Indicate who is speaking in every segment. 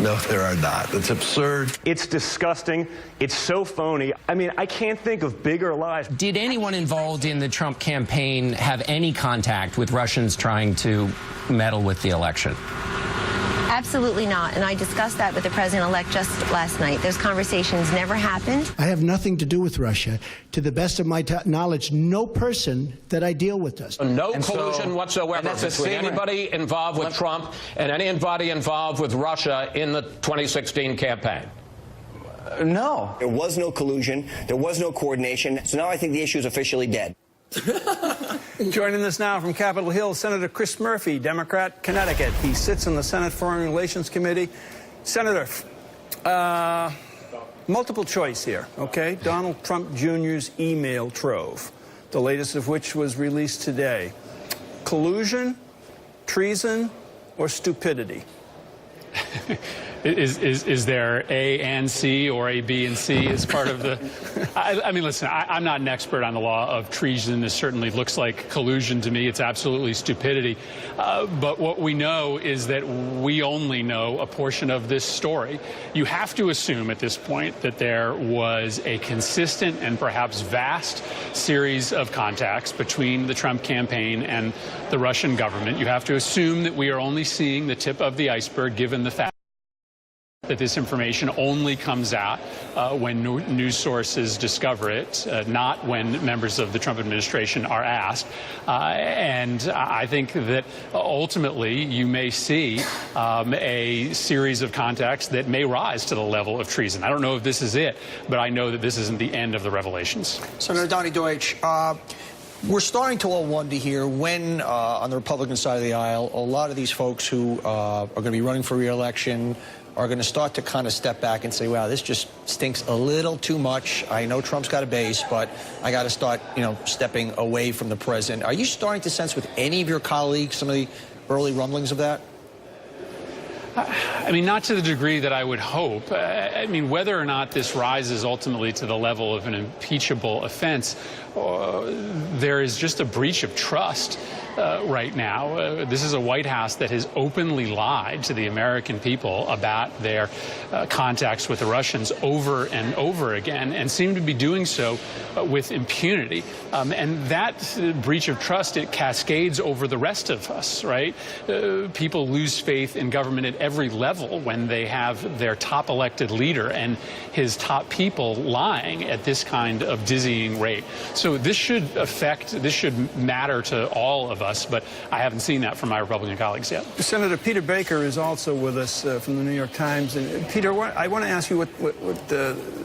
Speaker 1: No, there are not. It's absurd.
Speaker 2: It's disgusting. It's so phony. I mean, I can't think of bigger lies.
Speaker 3: Did anyone involved in the Trump campaign have any contact with Russians trying to meddle with the election?
Speaker 4: Absolutely not. And I discussed that with the president-elect just last night. Those conversations never happened.
Speaker 5: I have nothing to do with Russia. To the best of my knowledge, no person that I deal with does.
Speaker 6: No collusion whatsoever between anybody involved with Trump and anybody involved with Russia in the 2016 campaign.
Speaker 7: No. There was no collusion. There was no coordination. So now I think the issue is officially dead.
Speaker 8: Joining us now from Capitol Hill, Senator Chris Murphy, Democrat, Connecticut. He sits in the Senate Foreign Relations Committee. Senator, multiple choice here, okay? Donald Trump Jr.'s email trove, the latest of which was released today. Collusion, treason, or stupidity?
Speaker 9: Is there A and C or A, B, and C as part of the... I mean, listen, I'm not an expert on the law of treason. This certainly looks like collusion to me. It's absolutely stupidity. But what we know is that we only know a portion of this story. You have to assume at this point that there was a consistent and perhaps vast series of contacts between the Trump campaign and the Russian government. You have to assume that we are only seeing the tip of the iceberg, given the fact that this information only comes out when news sources discover it, not when members of the Trump administration are asked. And I think that ultimately you may see a series of contacts that may rise to the level of treason. I don't know if this is it, but I know that this isn't the end of the revelations.
Speaker 10: Senator Donny Deutsch, we're starting to all wonder here when, on the Republican side of the aisle, a lot of these folks who are going to be running for re-election are going to start to kind of step back and say, wow, this just stinks a little too much. I know Trump's got a base, but I got to start, stepping away from the president. Are you starting to sense with any of your colleagues some of the early rumblings of that?
Speaker 9: I mean, not to the degree that I would hope. I mean, whether or not this rises ultimately to the level of an impeachable offense, there is just a breach of trust right now. This is a White House that has openly lied to the American people about their contacts with the Russians over and over again, and seem to be doing so with impunity. And that breach of trust, it cascades over the rest of us, right? People lose faith in government at every level when they have their top elected leader and his top people lying at this kind of dizzying rate. So this should matter to all of us, but I haven't seen that from my Republican colleagues yet.
Speaker 8: Senator Peter Baker is also with us from the New York Times. And Peter, I want to ask you what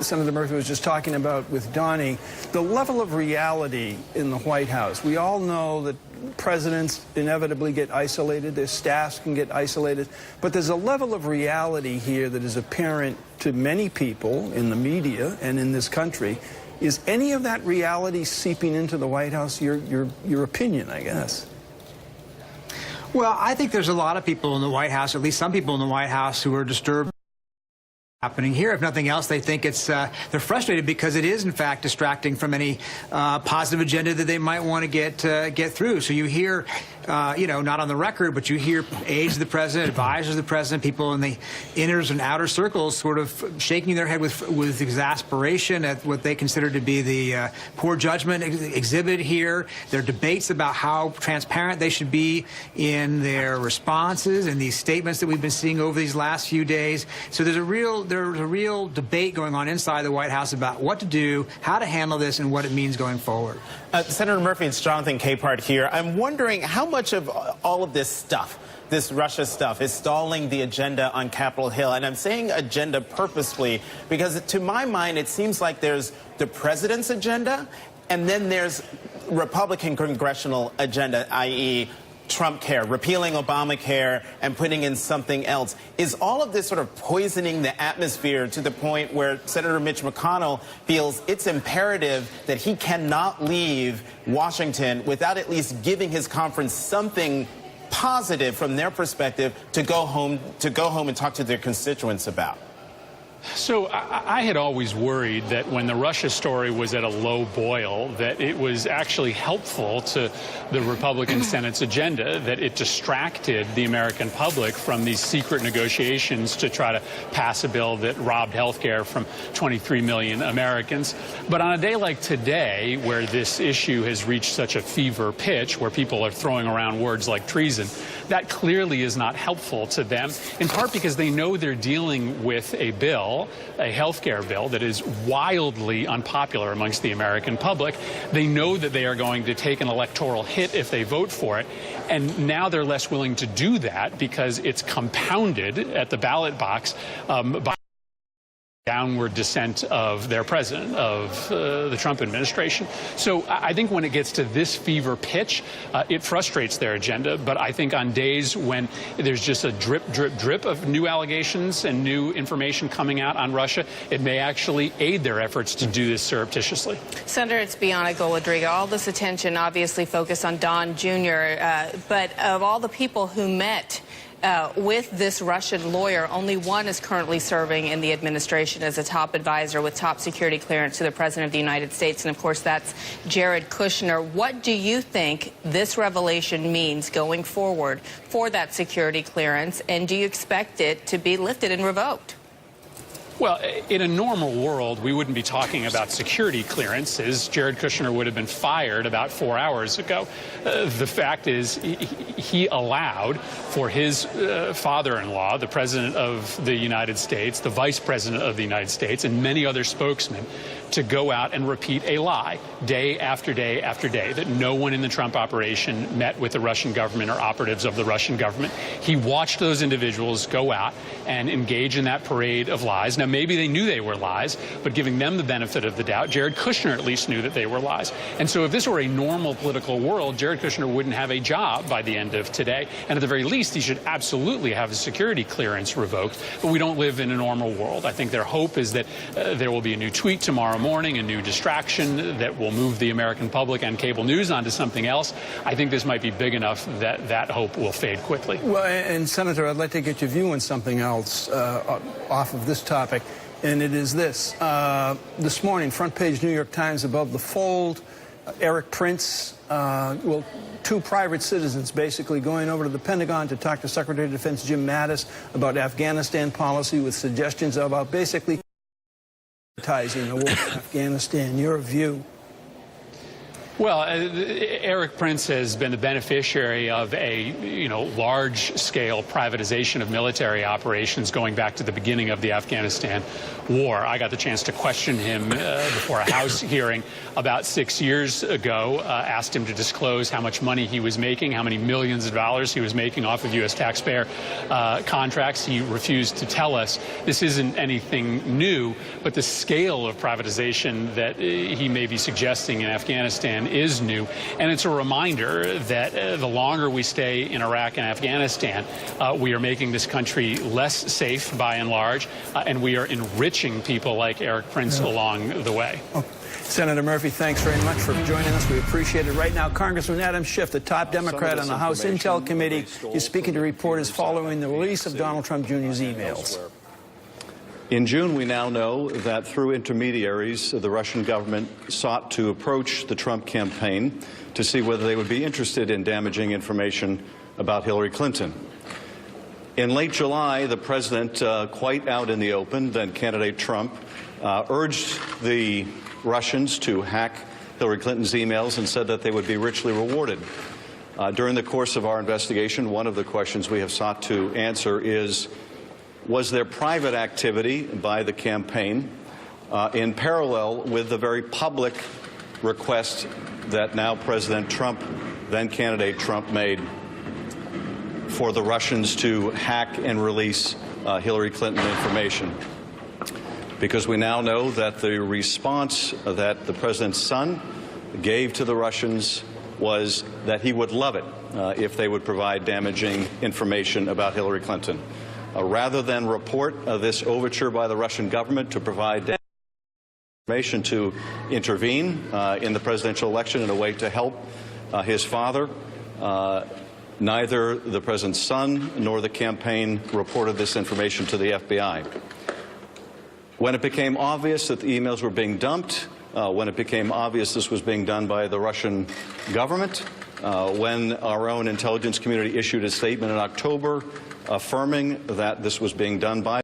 Speaker 8: Senator Murphy was just talking about with Donnie, the level of reality in the White House. We all know that presidents inevitably get isolated, their staffs can get isolated, but there's a level of reality here that is apparent to many people in the media and in this country. Is any of that reality seeping into the White House? Your opinion, I guess.
Speaker 11: Well, I think there's a lot of people in the White House, at least some people in the White House, who are disturbed happening here. If nothing else, they think it's they're frustrated because it is in fact distracting from any positive agenda that they might want to get through. So you hear not on the record, but you hear aides of the president, advisors of the president, people in the inners and outer circles sort of shaking their head with exasperation at what they consider to be the poor judgment exhibit here. There are debates about how transparent they should be in their responses and these statements that we've been seeing over these last few days. So there's a real debate going on inside the White House about what to do, how to handle this, and what it means going forward.
Speaker 12: Senator Murphy, it's Jonathan Capehart here. I'm wondering how much of all of this stuff, this Russia stuff, is stalling the agenda on Capitol Hill. And I'm saying agenda purposefully because to my mind, it seems like there's the president's agenda and then there's Republican congressional agenda, i.e., Trump care, repealing Obamacare and putting in something else. Is all of this sort of poisoning the atmosphere to the point where Senator Mitch McConnell feels it's imperative that he cannot leave Washington without at least giving his conference something positive from their perspective to go home and talk to their constituents about?
Speaker 9: So I had always worried that when the Russia story was at a low boil, that it was actually helpful to the Republican Senate's agenda, that it distracted the American public from these secret negotiations to try to pass a bill that robbed health care from 23 million Americans. But on a day like today, where this issue has reached such a fever pitch, where people are throwing around words like treason, that clearly is not helpful to them, in part because they know they're dealing with a bill, a health care bill, that is wildly unpopular amongst the American public. They know that they are going to take an electoral hit if they vote for it, and now they're less willing to do that because it's compounded at the ballot box by downward descent of their president, of the Trump administration. So I think when it gets to this fever pitch, it frustrates their agenda. But I think on days when there's just a drip, drip, drip of new allegations and new information coming out on Russia, it may actually aid their efforts to do this surreptitiously.
Speaker 13: Senator, it's Bianca Golodriga. All this attention obviously focused on Don Jr., but of all the people who met with this Russian lawyer, only one is currently serving in the administration as a top advisor with top security clearance to the President of the United States, and of course that's Jared Kushner. What do you think this revelation means going forward for that security clearance, and do you expect it to be lifted and revoked?
Speaker 9: Well, in a normal world, we wouldn't be talking about security clearances. Jared Kushner would have been fired about 4 hours ago. The fact is, he allowed for his father-in-law, the President of the United States, the Vice President of the United States, and many other spokesmen to go out and repeat a lie day after day after day, that no one in the Trump operation met with the Russian government or operatives of the Russian government. He watched those individuals go out and engage in that parade of lies. Now, maybe they knew they were lies, but giving them the benefit of the doubt, Jared Kushner at least knew that they were lies. And so if this were a normal political world, Jared Kushner wouldn't have a job by the end of today. And at the very least, he should absolutely have his security clearance revoked. But we don't live in a normal world. I think their hope is that there will be a new tweet tomorrow morning, a new distraction that will move the American public and cable news onto something else. I think this might be big enough that that hope will fade quickly.
Speaker 8: Well, and Senator, I'd like to get your view on something else off of this topic, and it is this. This morning, front page New York Times above the fold, Eric Prince, well, two private citizens basically going over to the Pentagon to talk to Secretary of Defense Jim Mattis about Afghanistan policy with suggestions about basically the war in Afghanistan. Your view?
Speaker 9: Well, Eric Prince has been the beneficiary of a, large-scale privatization of military operations going back to the beginning of the Afghanistan war. I got the chance to question him before a House hearing about 6 years ago, asked him to disclose how much money he was making, how many millions of dollars he was making off of U.S. taxpayer contracts. He refused to tell us. This isn't anything new, but the scale of privatization that he may be suggesting in Afghanistan is new, and it's a reminder that the longer we stay in Iraq and Afghanistan, we are making this country less safe by and large, and we are enriching people like Eric Prince along the way.
Speaker 8: Senator Murphy, thanks very much for joining us. We appreciate it. Right now, Congressman Adam Schiff, the top Democrat on the House Intel Committee, is speaking to reporters following the release of Donald Trump Jr.'s emails.
Speaker 14: In June, we now know that through intermediaries, the Russian government sought to approach the Trump campaign to see whether they would be interested in damaging information about Hillary Clinton. In late July, the president, quite out in the open, then candidate Trump, urged the Russians to hack Hillary Clinton's emails and said that they would be richly rewarded. During the course of our investigation, one of the questions we have sought to answer is, was there private activity by the campaign in parallel with the very public request that now President Trump, then candidate Trump, made for the Russians to hack and release Hillary Clinton information? Because we now know that the response that the president's son gave to the Russians was that he would love it if they would provide damaging information about Hillary Clinton. Rather than report this overture by the Russian government to provide information to intervene in the presidential election in a way to help his father, neither the president's son nor the campaign reported this information to the FBI. When it became obvious that the emails were being dumped, when it became obvious this was being done by the Russian government, when our own intelligence community issued a statement in October affirming that this was being done by